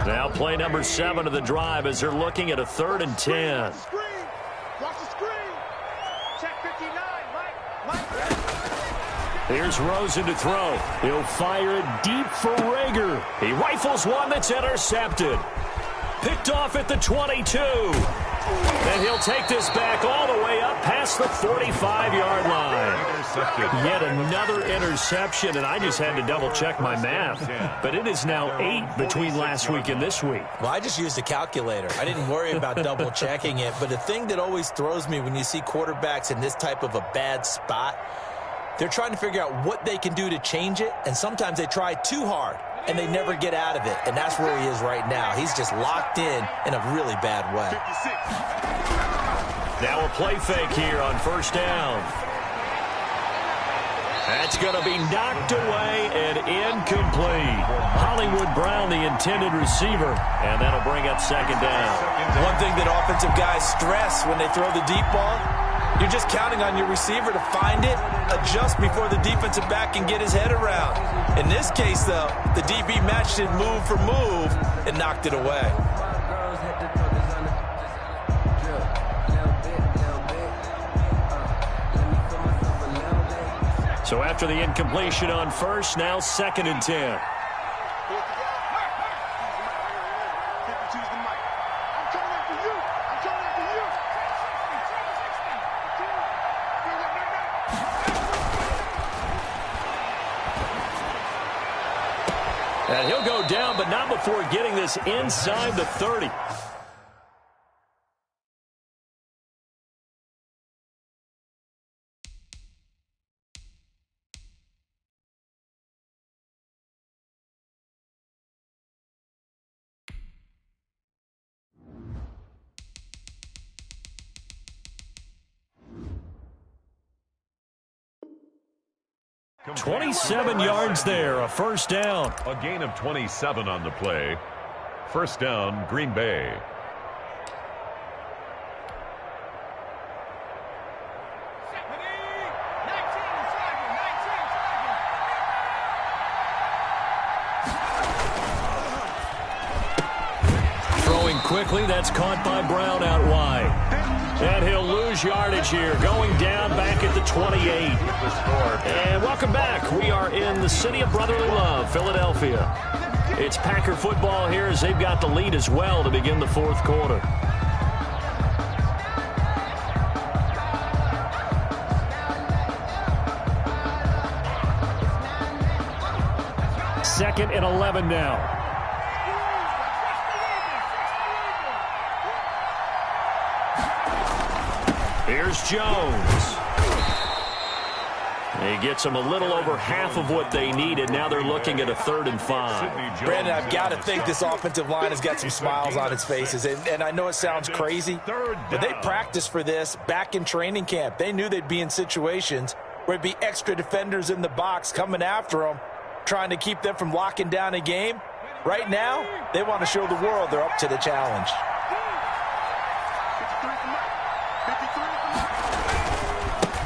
Now play number 7 of the drive as they're looking at a 3rd and 10. Watch the screen. Check 59, Mike. Here's Rosen to throw. He'll fire it deep for Reagor. He rifles one that's intercepted. Picked off at the 22. And he'll take this back all the way up past the 45-yard line. Yet another interception, and I just had to double-check my math. But it is now 8 between last week and this week. Well, I just used a calculator. I didn't worry about double-checking it. But the thing that always throws me when you see quarterbacks in this type of a bad spot, they're trying to figure out what they can do to change it, and sometimes they try too hard, and they never get out of it, and that's where he is right now. He's just locked in a really bad way. 56. Now a play fake here on 1st down. That's going to be knocked away and incomplete. Hollywood Brown, the intended receiver, and that'll bring up 2nd down. One thing that offensive guys stress when they throw the deep ball, you're just counting on your receiver to find it, adjust before the defensive back can get his head around. In this case, though, the DB matched it move for move and knocked it away. So after the incompletion on 1st, now 2nd and 10. And he'll go down, but not before getting this inside the 30. 27 yards there, a first down. A gain of 27 on the play. First down, Green Bay. Throwing quickly, that's caught by Brown out wide. And he'll lose yardage here, going down back at the 28. And welcome back. We are in the city of brotherly love, Philadelphia. It's Packer football here as they've got the lead as well to begin the fourth quarter. Second and 11 now. Here's Jones. He gets them a little over half of what they needed. Now they're looking at a 3rd and 5. Brandon, I've got to think this offensive line has got some smiles on its faces. And I know it sounds crazy, but they practiced for this back in training camp. They knew they'd be in situations where it'd be extra defenders in the box coming after them, trying to keep them from locking down a game. Right now, they want to show the world they're up to the challenge.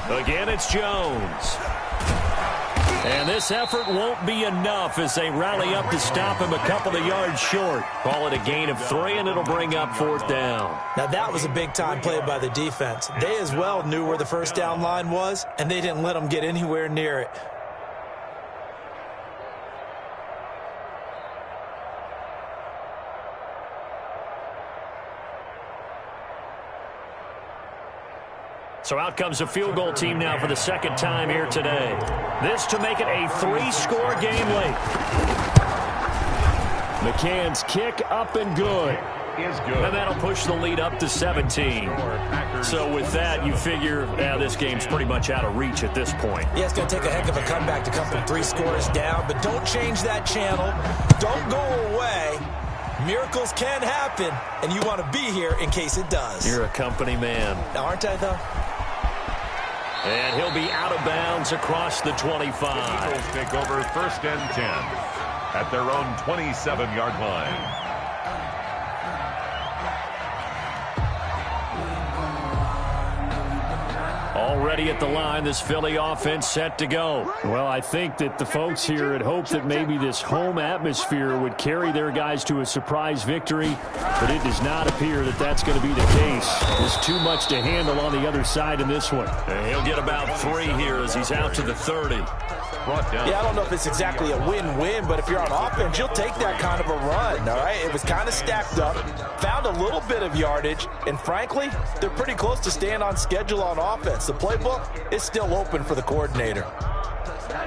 Again, it's Jones. And this effort won't be enough as they rally up to stop him a couple of yards short. Call it a gain of 3, and it'll bring up 4th down. Now, that was a big-time play by the defense. They as well knew where the first down line was, and they didn't let them get anywhere near it. So out comes a field goal team now for the second time here today. This to make it a 3-score game late. McCann's kick up and good. Is good. And that'll push the lead up to 17. So with that, you figure this game's pretty much out of reach at this point. Yeah, it's going to take a heck of a comeback to come from 3 scores down, but don't change that channel. Don't go away. Miracles can happen, and you want to be here in case it does. You're a company man. Aren't I, though? And he'll be out of bounds across the 25. The Eagles take over 1st and 10 at their own 27-yard line. Already at the line, this Philly offense set to go. Well, I think that the folks here had hoped that maybe this home atmosphere would carry their guys to a surprise victory, but it does not appear that that's going to be the case. There's too much to handle on the other side in this one. And he'll get about 3 here as he's out to the 30. Yeah, I don't know if it's exactly a win-win, but if you're on offense, you'll take that kind of a run, all right? It was kind of stacked up, found a little bit of yardage, and frankly, they're pretty close to staying on schedule on offense. The playbook is still open for the coordinator.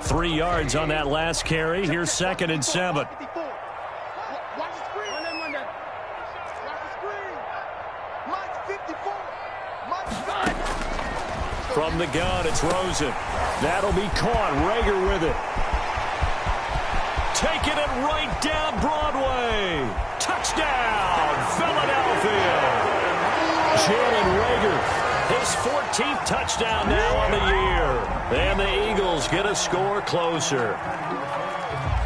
3 yards on that last carry. Here's 2nd and 7. From the gun, it's Rosen. That'll be caught. Rager with it. Taking it right down Broadway. Touchdown, Philadelphia. Jalen Rager, his 14th touchdown now on the year. And the Eagles get a score closer.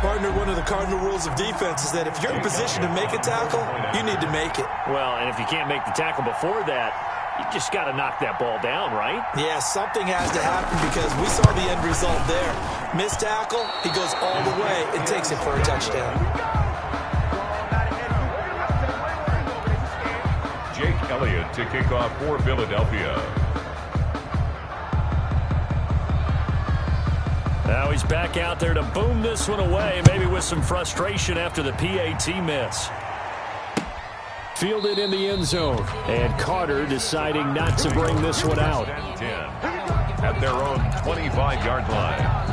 Partner, one of the cardinal rules of defense is that if you're in position to make a tackle, you need to make it. Well, and if you can't make the tackle before that, you just got to knock that ball down, right? Yeah, something has to happen because we saw the end result there. Missed tackle, he goes all the way and takes it for a touchdown. Jake Elliott to kick off for Philadelphia. Now he's back out there to boom this one away, maybe with some frustration after the PAT miss. Fielded in the end zone. And Carter deciding not to bring this one out. 10 at their own 25-yard line.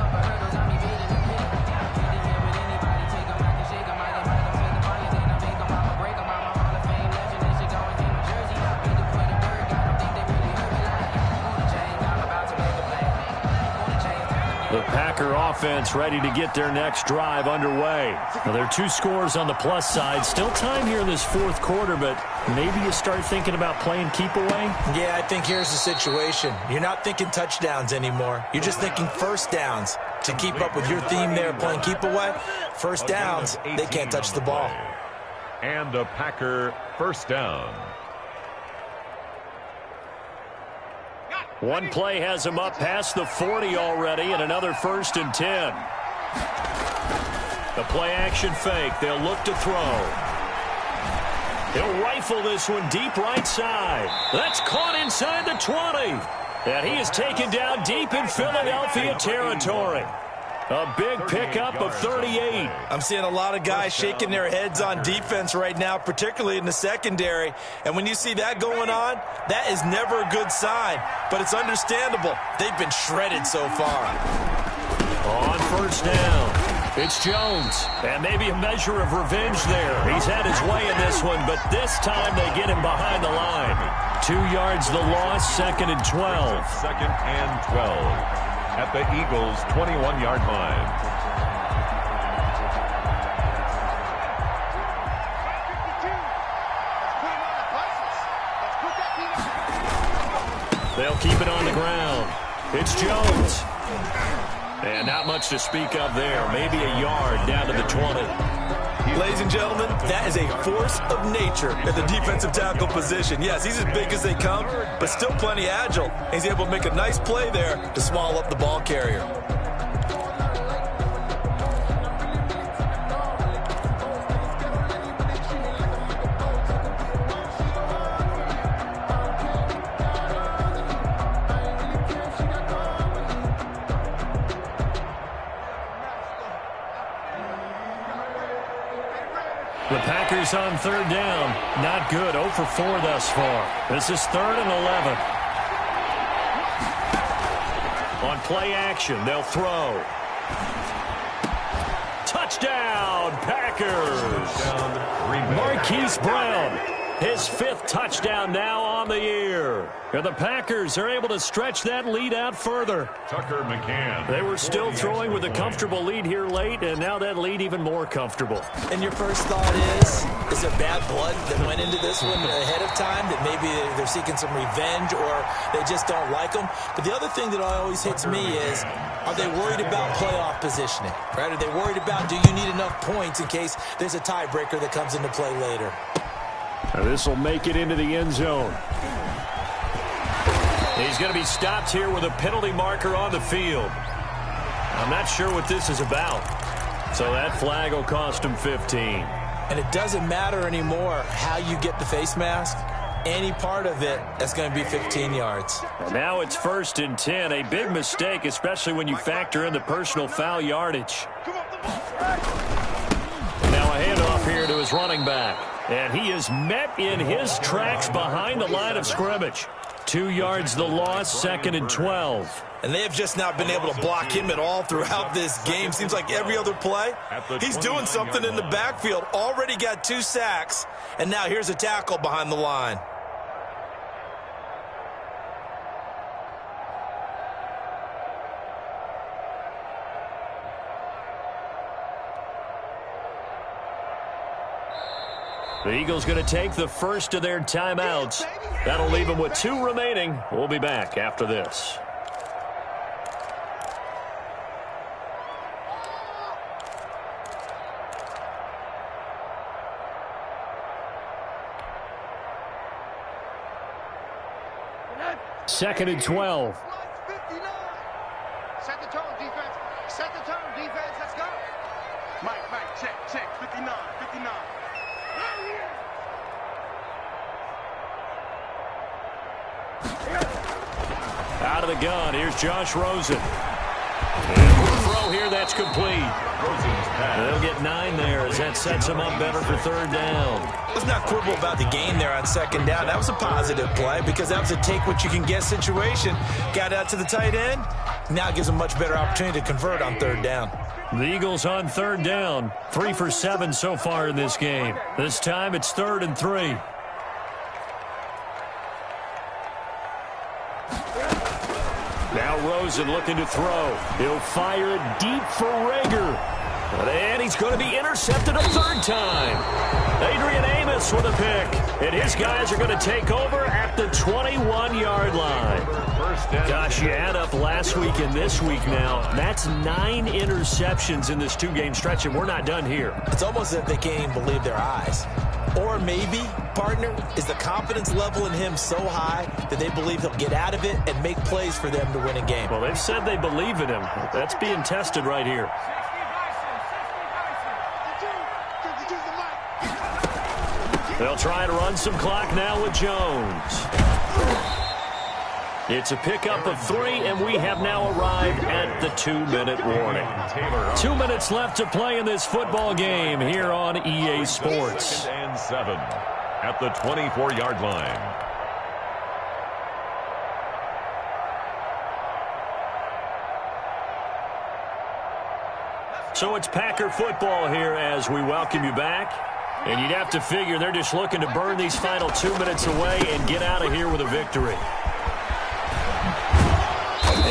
The Packer offense ready to get their next drive underway. Now, there are 2 scores on the plus side. Still time here in this fourth quarter, but maybe you start thinking about playing keep away? Yeah, I think here's the situation. You're not thinking touchdowns anymore. You're just thinking first downs. to keep up with your theme there playing keep away. First downs, they can't touch the ball. And a Packer first down. One play has him up past the 40 already, and another 1st and 10. The play action fake. They'll look to throw. He'll rifle this one deep right side. That's caught inside the 20. And he is taken down deep in Philadelphia territory. A big pickup of 38. I'm seeing a lot of guys shaking their heads on defense right now, particularly in the secondary. And when you see that going on, that is never a good sign. But it's understandable. They've been shredded so far. On first down, it's Jones. And maybe a measure of revenge there. He's had his way in this one, but this time they get him behind the line. 2 yards the loss, 2nd and 12. 2nd and 12. At the Eagles' 21-yard line. They'll keep it on the ground. It's Jones. And not much to speak of there. Maybe a yard down to the 20. Ladies and gentlemen, that is a force of nature at the defensive tackle position. Yes, he's as big as they come, but still plenty agile. He's able to make a nice play there to swallow up the ball carrier. The Packers on 3rd down. Not good. 0 for 4 thus far. This is 3rd and 11. On play action, they'll throw. Touchdown, Packers! Marquise Brown, his 5th touchdown now on the year. And the Packers are able to stretch that lead out further. Tucker McCann. They were still throwing with a comfortable lead here late, and now that lead even more comfortable. And your first thought is there bad blood that went into this one ahead of time, that maybe they're seeking some revenge or they just don't like them? But the other thing that always hits me is, are they worried about playoff positioning? Right? Are they worried about, do you need enough points in case there's a tiebreaker that comes into play later? This will make it into the end zone. He's going to be stopped here with a penalty marker on the field. I'm not sure what this is about. So that flag will cost him 15. And it doesn't matter anymore how you get the face mask. Any part of it, that's going to be 15 yards. And now it's 1st and 10. A big mistake, especially when you factor in the personal foul yardage. Now a handoff here to his running back. And he is met in his tracks behind the line of scrimmage. 2 yards the loss, 2nd and 12. And they have just not been able to block him at all throughout this game. Seems like every other play, he's doing something in the backfield. Already got 2 sacks, and now here's a tackle behind the line. The Eagles going to take the first of their timeouts. That'll leave them with 2 remaining. We'll be back after this. Second and 12. Set the tone, defense. Set the tone, defense. Let's go. Mike, check. 59. Out of the gun, here's Josh Rosen. And for a throw here, that's complete. They'll get 9 there as that sets them up better for 3rd down. Let's not quibble about the gain there on 2nd down. That was a positive play because that was a take-what-you-can-get situation. Got out to the tight end. Now gives them a much better opportunity to convert on 3rd down. The Eagles on 3rd down. 3 for 7 so far in this game. This time it's 3rd and 3. Now Rosen looking to throw. He'll fire it deep for Rager. And he's going to be intercepted a 3rd time. Adrian Amos with a pick. And his guys are going to take over at the 21-yard line. Gosh, you add up last week and this week now. That's 9 interceptions in this 2-game stretch, and we're not done here. It's almost as if they can't even believe their eyes. Or maybe, partner, is the confidence level in him so high that they believe he'll get out of it and make plays for them to win a game. Well, they've said they believe in him. That's being tested right here. They'll try to run some clock now with Jones. It's a pickup of 3, and we have now arrived at the 2-minute warning. 2 minutes left to play in this football game here on EA Sports. 2nd and 7 at the 24-yard line. So it's Packer football here as we welcome you back. And you'd have to figure they're just looking to burn these final 2 minutes away and get out of here with a victory.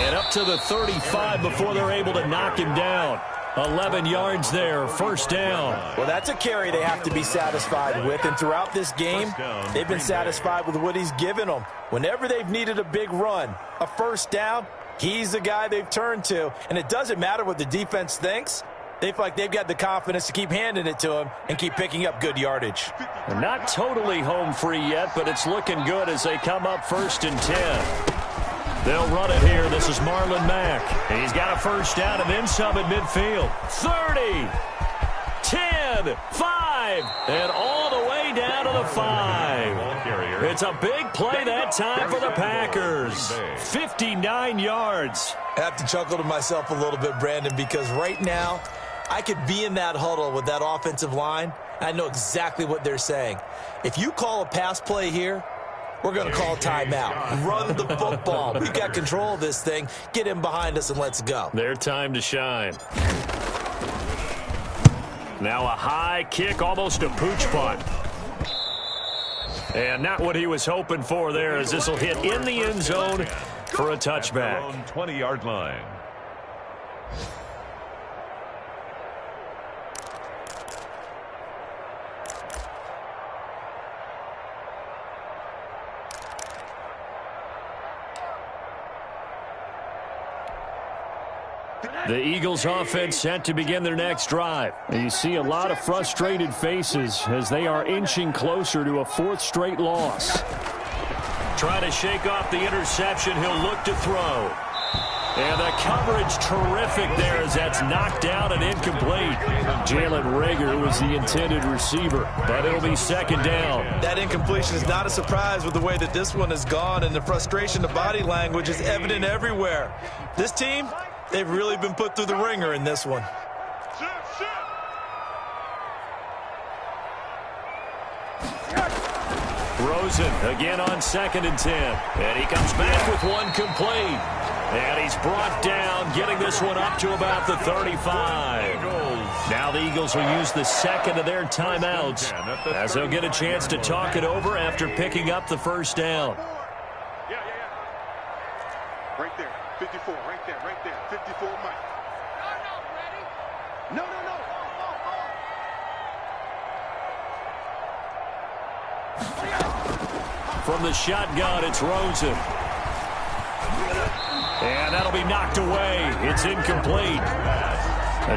And up to the 35 before they're able to knock him down. 11 yards there, first down. Well, that's a carry they have to be satisfied with. And throughout this game, they've been satisfied with what he's given them. Whenever they've needed a big run, a first down, he's the guy they've turned to. And it doesn't matter what the defense thinks. They feel like they've got the confidence to keep handing it to him and keep picking up good yardage. They're not totally home free yet, but it's looking good as they come up 1st and 10. They'll run it here. This is Marlon Mack. And he's got a first down and then some at midfield. 30, 10, 5, and all the way down to the 5. It's a big play that time for the Packers. 59 yards. I have to chuckle to myself a little bit, Brandon, because right now I could be in that huddle with that offensive line. I know exactly what they're saying. If you call a pass play here, we're going to call timeout. Run the football. We've got control of this thing. Get him behind us and let's go. Their time to shine. Now a high kick, almost a pooch punt. And not what he was hoping for there, as this will hit in the end zone for a touchback. 20-yard line. The Eagles offense set to begin their next drive. And you see a lot of frustrated faces as they are inching closer to a 4th straight loss. Trying to shake off the interception, he'll look to throw. And the coverage terrific there as that's knocked down and incomplete. Jalen Reagor was the intended receiver, but it'll be 2nd down. That incompletion is not a surprise with the way that this one has gone, and the frustration, the body language is evident everywhere. This team, they've really been put through the ringer in this one. Rosen again on 2nd and 10. And he comes back with one complete. And he's brought down, getting this one up to about the 35. Now the Eagles will use the 2nd of their timeouts as they'll get a chance to talk it over after picking up the first down. Right there, 54, right there, 54, Mike. No. From the shotgun, it's Rosen. And that'll be knocked away. It's incomplete.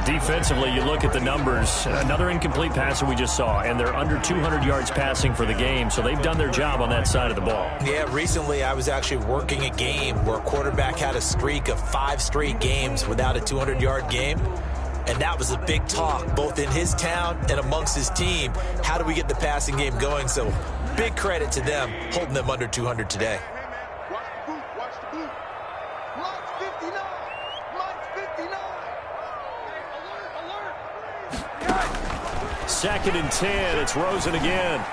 Defensively, you look at the numbers. Another incomplete pass that we just saw, and they're under 200 yards passing for the game, so they've done their job on that side of the ball. Yeah, recently I was actually working a game where a quarterback had a streak of 5 straight games without a 200-yard game, and that was a big talk, both in his town and amongst his team. How do we get the passing game going? So big credit to them, holding them under 200 today. Watch the boot. Mike's 59. Mike's 59. Alert. 2nd and 10. It's Rosen again.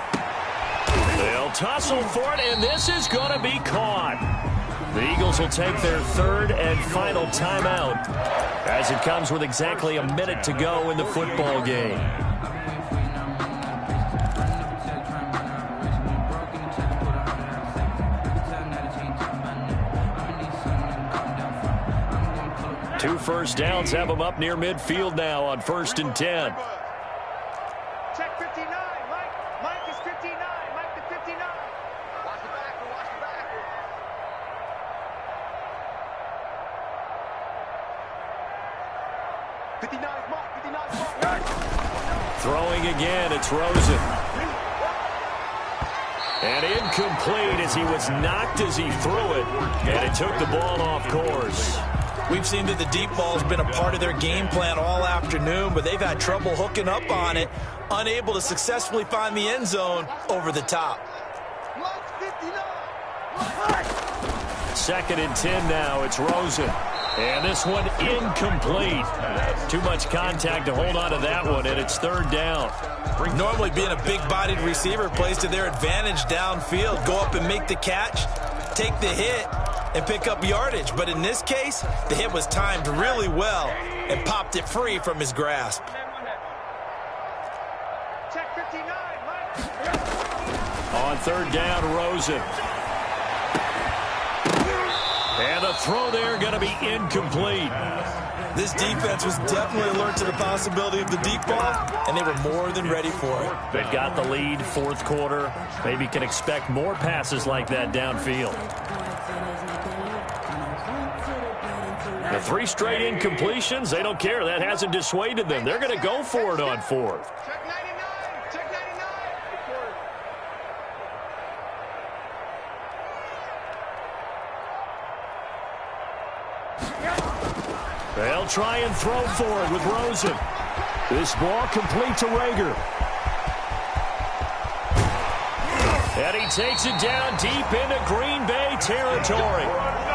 They'll tussle for it, and this is going to be caught. The Eagles will take their 3rd and final timeout as it comes with exactly a minute to go in the football game. Two first downs have them up near midfield now on 1st and 10. Check 59. Mike is 59. Mike to 59. Watch the back. Watch the back. 59 is Mike. 59 is Mike. Throwing again, it's Rosen. And incomplete as he was knocked as he threw it. And it took the ball off course. We've seen that the deep ball's been a part of their game plan all afternoon, but they've had trouble hooking up on it, unable to successfully find the end zone over the top. Second and 10 now, it's Rosen. And this one incomplete. Too much contact to hold on to that one, and it's third down. Normally being a big-bodied receiver plays to their advantage downfield. Go up and make the catch, take the hit, and pick up yardage. But in this case, the hit was timed really well and popped it free from his grasp. Check 59, Mike. On third down, Rosen. And the throw there going to be incomplete. This defense was definitely alert to the possibility of the deep ball, and they were more than ready for it. They've got the lead, fourth quarter. Maybe can expect more passes like that downfield. The 3 straight incompletions, they don't care. That hasn't dissuaded them. They're going to go for it on fourth. Check 99. Check 99. They'll try and throw for it with Rosen. This ball complete to Rager. And he takes it down deep into Green Bay territory.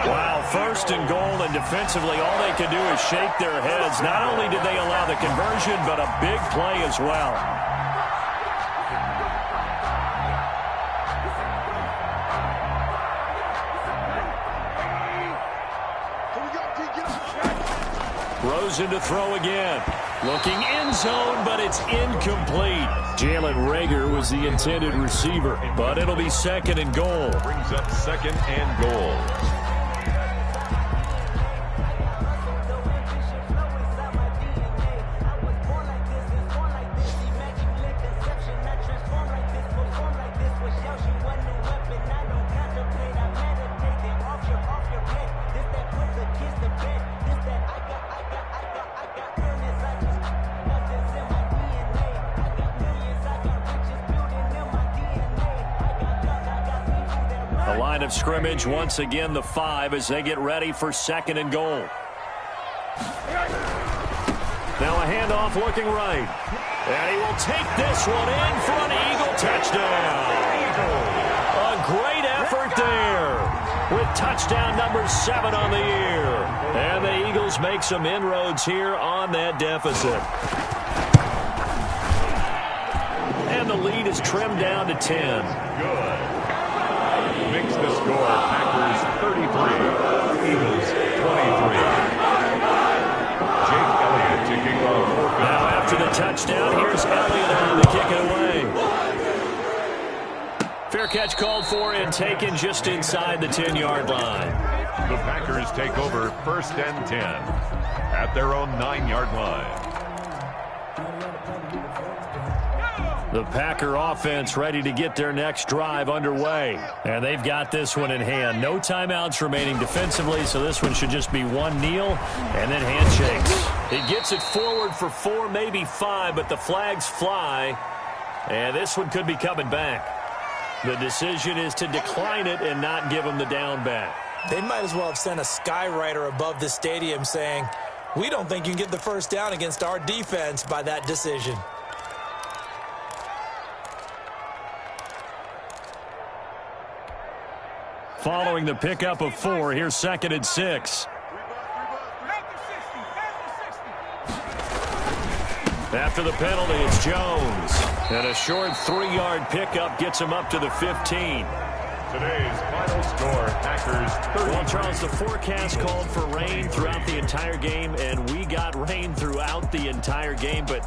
Wow, first and goal, and defensively all they can do is shake their heads. Not only did they allow the conversion, but a big play as well. Rosen to throw again. Looking end zone, but it's incomplete. Jalen Rager was the intended receiver, but it'll be second and goal. Brings up second and goal. Of scrimmage once again the 5 as they get ready for second and goal. Now a handoff looking right, and he will take this one in for an Eagle touchdown. A great effort there with touchdown number 7 on the year, and the Eagles make some inroads here on that deficit, and the lead is trimmed down to 10. Good. Makes the score Packers 33, Eagles 23. Jake Elliott to kick off. Now after the touchdown, here's Elliott on to kick it away. Fair catch called for and taken just inside the 10-yard line. The Packers take over first and 10 at their own 9-yard line. The Packer offense ready to get their next drive underway. And they've got this one in hand. No timeouts remaining defensively, so this one should just be one kneel and then handshakes. He gets it forward for 4, maybe 5, but the flags fly. And this one could be coming back. The decision is to decline it and not give him the down back. They might as well have sent a skywriter above the stadium saying, "We don't think you can get the first down against our defense by that decision." Following the pickup of 4, here's second and 6. After the penalty, it's Jones. And a short 3-yard pickup gets him up to the 15. Today's final score, Packers 30. Well, Charles, the forecast called for rain throughout the entire game, and we got rain throughout the entire game, but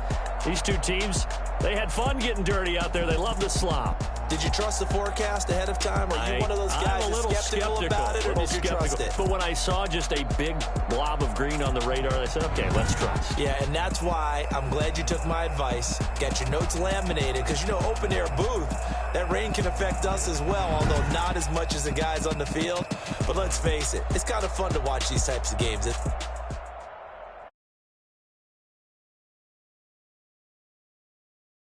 These two teams, they had fun getting dirty out there. They love the slop. Did you trust the forecast ahead of time? Are you one of those guys I'm a little skeptical about it, or did you trust it? But when I saw just a big blob of green on the radar, I said, okay, let's trust. Yeah, and that's why I'm glad you took my advice. Get your notes laminated, because, you know, open air booth, that rain can affect us as well, although not as much as the guys on the field. But let's face it, it's kind of fun to watch these types of games.